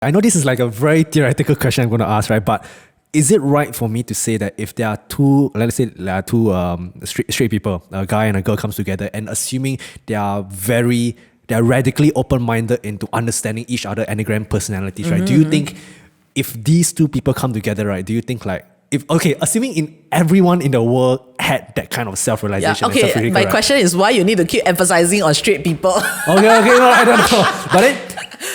I know this is like a very theoretical question I'm going to ask, right? But is it right for me to say that if there are two, let's say there are two straight people, a guy and a girl comes together, and assuming they're radically open-minded into understanding each other Enneagram personalities, right? Do you think if these two people come together, right, do you think like, assuming everyone in the world had that kind of self-realization. Yeah, okay, my question is why you need to keep emphasizing on straight people. Okay, no, I don't know. But then,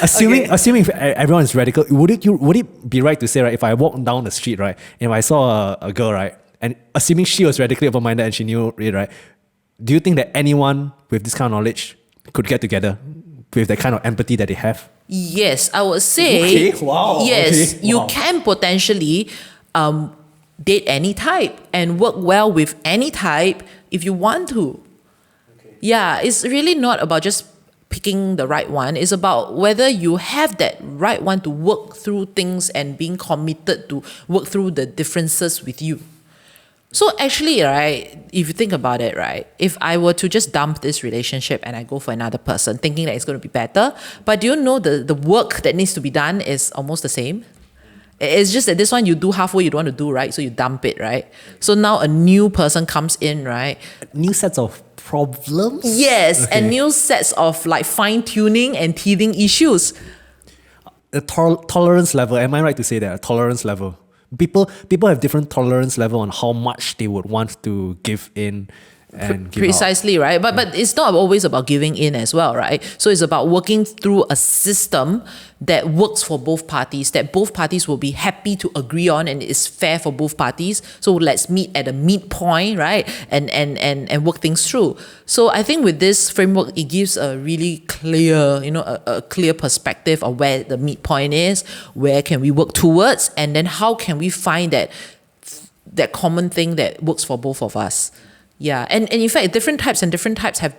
assuming if everyone is radical, would it be right to say, right, if I walk down the street, right, and if I saw a girl, right, and assuming she was radically open-minded and she knew it, right, do you think that anyone with this kind of knowledge could get together with the kind of empathy that they have? Yes, I would say. Okay, wow. Yes, okay, you wow. can potentially date any type and work well with any type if you want to. Okay. Yeah, it's really not about just picking the right one. It's about whether you have that right one to work through things and being committed to work through the differences with you. So actually, right, if you think about it, right, if I were to just dump this relationship and I go for another person thinking that it's going to be better, but do you know the work that needs to be done is almost the same? It's just that this one you do halfway you don't want to do, right? So you dump it, right? So now a new person comes in, right? New sets of problems? Yes, and new sets of like fine-tuning and teething issues. The tolerance level, am I right to say that? Tolerance level. People have different tolerance level on how much they would want to give in and give precisely out. Right, but it's not always about giving in as well, right? So it's about working through a system that works for both parties, that both parties will be happy to agree on and is fair for both parties. So let's meet at a midpoint, right? And work things through. So I think with this framework, it gives a really clear, a clear perspective of where the midpoint is, where can we work towards, and then how can we find that common thing that works for both of us. Yeah, and in fact, different types have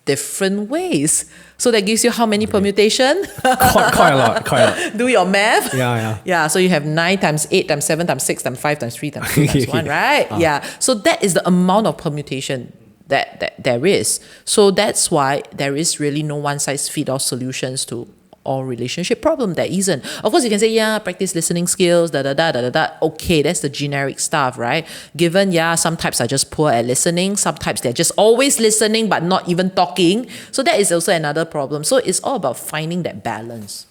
different ways. So that gives you how many permutation? Quite a lot. Do your math. Yeah. So you have 9 times 8 times 7 times 6 times 5 times 3 times 2 times 1, right? Yeah. So that is the amount of permutation that there is. So that's why there is really no one-size-fits-all solutions to all relationship problem. There isn't. Of course, you can say, practice listening skills, Okay, that's the generic stuff, right? Given, some types are just poor at listening. Some types they're just always listening but not even talking. So that is also another problem. So it's all about finding that balance.